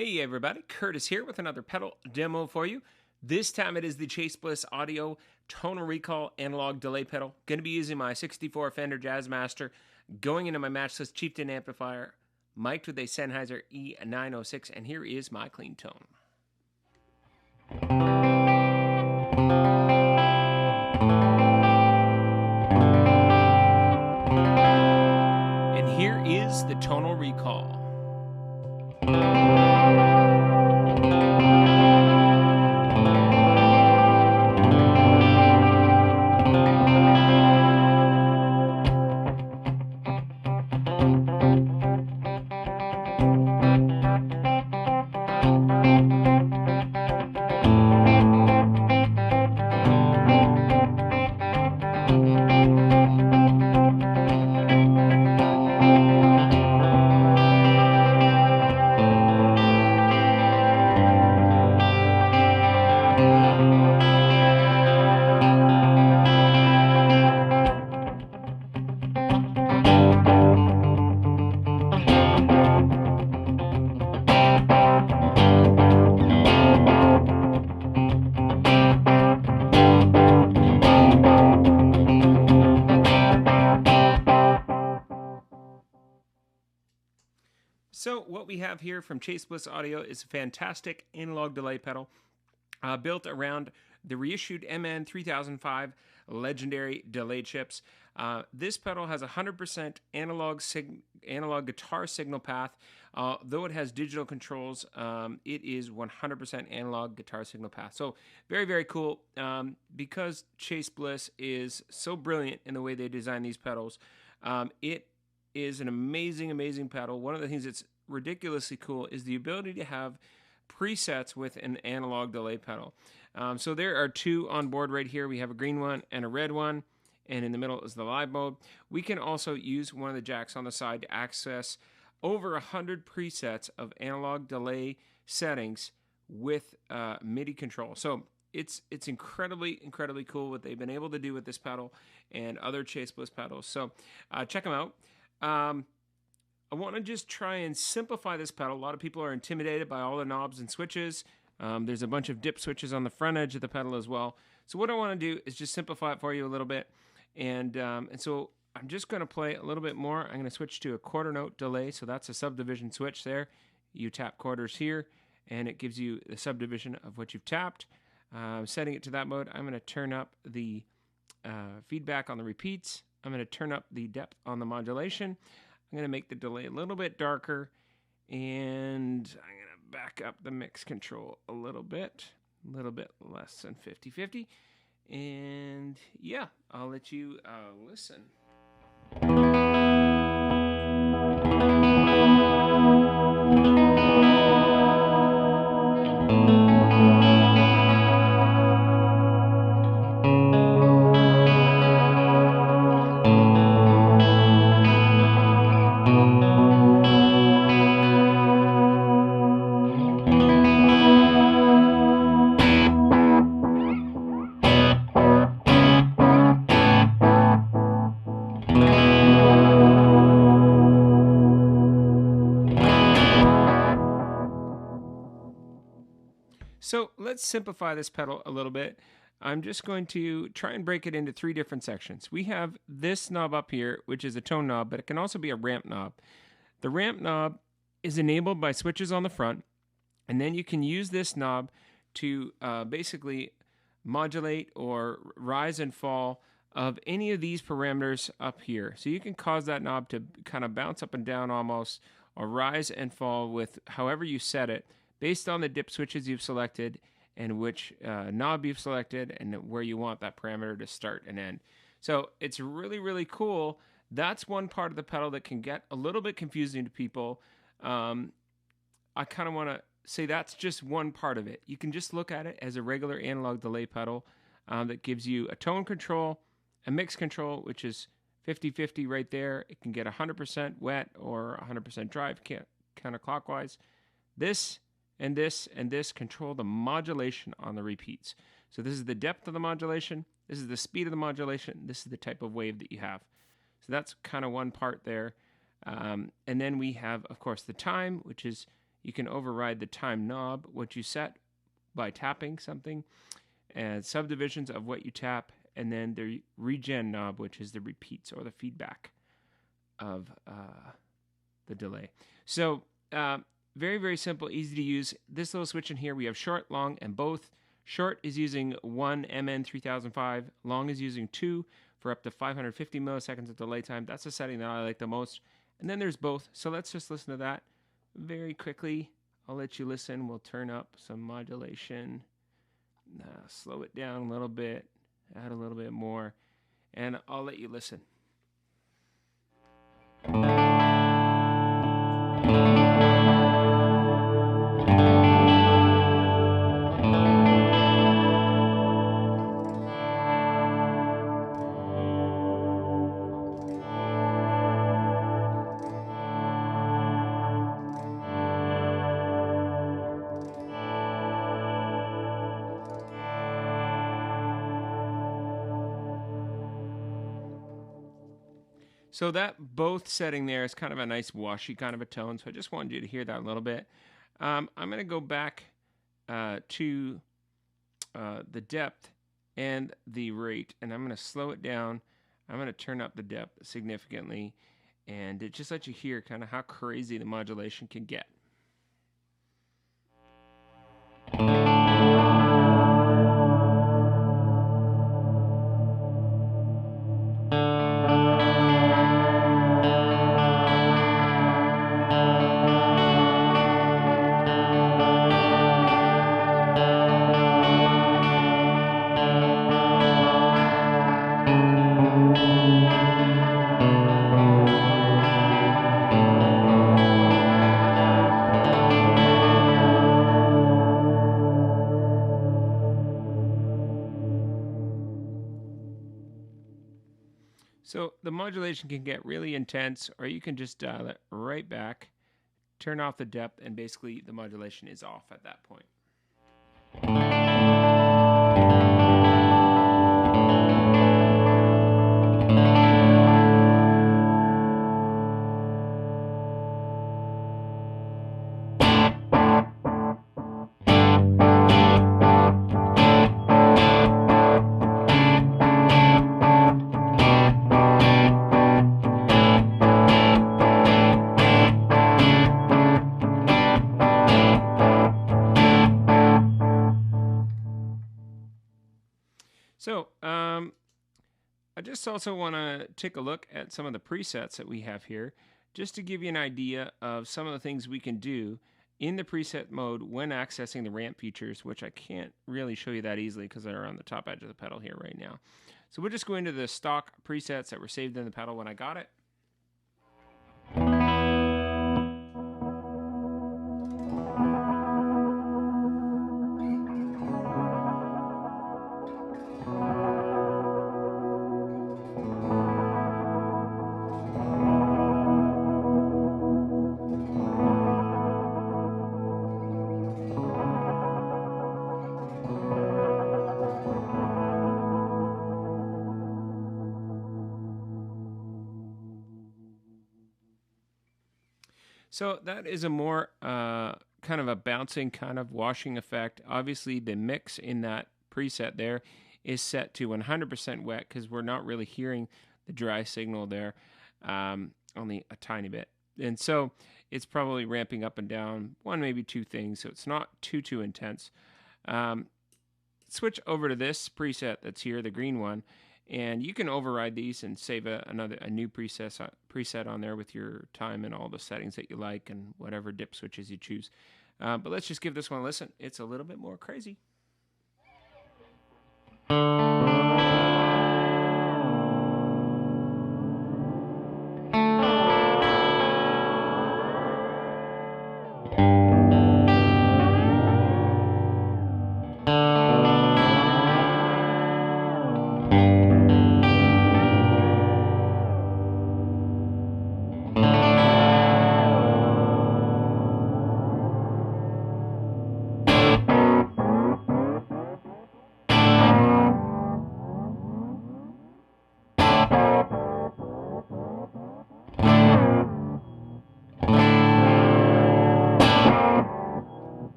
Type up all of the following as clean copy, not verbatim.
Hey everybody, Curtis here with another pedal demo for you. This time it is the Bliss Audio Tonal Recall analog delay pedal. Going to be using my 64 Fender Jazzmaster, going into my matchless Chieftain amplifier, mic'd with a Sennheiser E906, and here is my clean tone. And here is the Tonal Recall. So what we have here from Bliss Audio is a fantastic analog delay pedal built around the reissued MN3005 legendary delay chips. This pedal has 100% analog guitar signal path. Though it has digital controls, it is 100% analog guitar signal path. So very, very cool. Because Bliss is so brilliant in the way they design these pedals, it is an amazing, amazing pedal. One of the things that's ridiculously cool is the ability to have presets with an analog delay pedal. So there are two on board right here. We have a green one and a red one, and in the middle is the live mode. We can also use one of the jacks on the side to access over 100 presets of analog delay settings with MIDI control. So it's incredibly, incredibly cool what they've been able to do with this pedal and other Bliss pedals. So check them out. I want to just try and simplify this pedal. A lot of people are intimidated by all the knobs and switches. There's a bunch of dip switches on the front edge of the pedal as well. So what I want to do is just simplify it for you a little bit. And so I'm just going to play a little bit more. I'm going to switch to a quarter note delay. So that's a subdivision switch there. You tap quarters here, and it gives you the subdivision of what you've tapped. Setting it to that mode, I'm going to turn up the feedback on the repeats. I'm going to turn up the depth on the modulation. I'm going to make the delay a little bit darker, and I'm going to back up the mix control a little bit less than 50-50. And yeah, I'll let you listen. So let's simplify this pedal a little bit. I'm just going to try and break it into three different sections. We have this knob up here, which is a tone knob, but it can also be a ramp knob. The ramp knob is enabled by switches on the front, and then you can use this knob to basically modulate or rise and fall of any of these parameters up here. So you can cause that knob to kind of bounce up and down almost, or rise and fall with however you set it, based on the dip switches you've selected and which knob you've selected and where you want that parameter to start and end. So it's really, really cool. That's one part of the pedal that can get a little bit confusing to people. I kind of want to say that's just one part of it. You can just look at it as a regular analog delay pedal that gives you a tone control, a mix control, which is 50-50 right there. It can get 100% wet or 100% dry counterclockwise. This and this and this control the modulation on the repeats. So this is the depth of the modulation, this is the speed of the modulation, this is the type of wave that you have. So that's kind of one part there. And then we have, of course, the time, which is You can override the time knob, which you set by tapping something, and subdivisions of what you tap, and then the regen knob, which is the repeats or the feedback of the delay. So very, very simple, easy to use. This little switch in here, we have short, long, and both. Short is using 1 MN3005. Long is using 2 for up to 550 milliseconds of delay time. That's the setting that I like the most. And then there's both. So let's just listen to that very quickly. I'll let you listen. We'll turn up some modulation. Slow it down a little bit. Add a little bit more. And I'll let you listen. So that both setting there is kind of a nice washy kind of a tone. So I just wanted you to hear that a little bit. I'm going to go back to the depth and the rate, and I'm going to slow it down. I'm going to turn up the depth significantly, and it just lets you hear kind of how crazy the modulation can get. So the modulation can get really intense, or you can just dial it right back, turn off the depth, and basically the modulation is off at that point. So I just also want to take a look at some of the presets that we have here, just to give you an idea of some of the things we can do in the preset mode when accessing the ramp features, which I can't really show you that easily because they're on the top edge of the pedal here right now. So we'll just go into the stock presets that were saved in the pedal when I got it. So that is a more kind of a bouncing, kind of washing effect. Obviously, the mix in that preset there is set to 100% wet because we're not really hearing the dry signal there, only a tiny bit. And so it's probably ramping up and down one, maybe two things, so it's not too intense. Switch over to this preset that's here, the green one, and you can override these and save a new preset on there with your time and all the settings that you like and whatever dip switches you choose. But let's just give this one a listen. It's a little bit more crazy.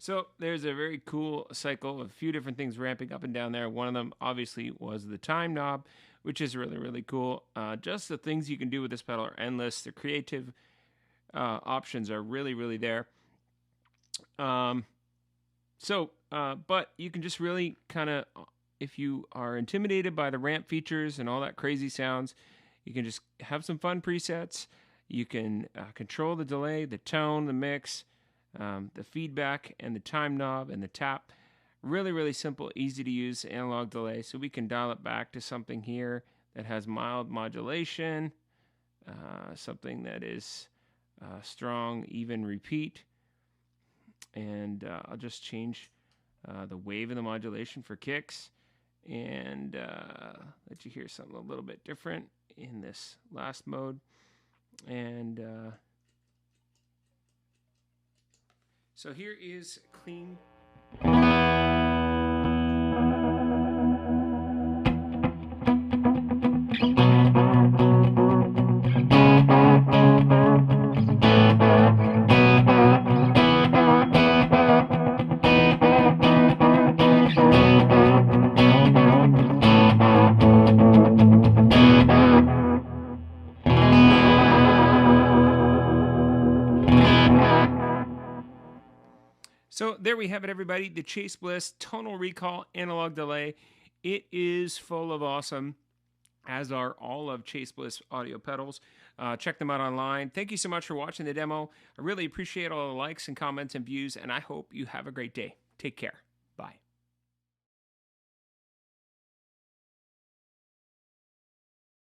So there's a very cool cycle of a few different things ramping up and down there. One of them obviously was the time knob, which is really, really cool. Just the things you can do with this pedal are endless. The creative options are really, really there. But you can just really kind of, if you are intimidated by the ramp features and all that crazy sounds, you can just have some fun presets. You can control the delay, the tone, the mix, the feedback, and the time knob and the tap. Really, really simple, easy to use analog delay. So we can dial it back to something here that has mild modulation, something that is strong, even repeat. And I'll just change the wave and the modulation for kicks, and let you hear something a little bit different in this last mode. And so here is clean. So there we have it, everybody. The Chase Bliss Tonal Recall Analog Delay. It is full of awesome, as are all of Chase Bliss audio pedals. Check them out online. Thank you so much for watching the demo. I really appreciate all the likes and comments and views, and I hope you have a great day. Take care. Bye.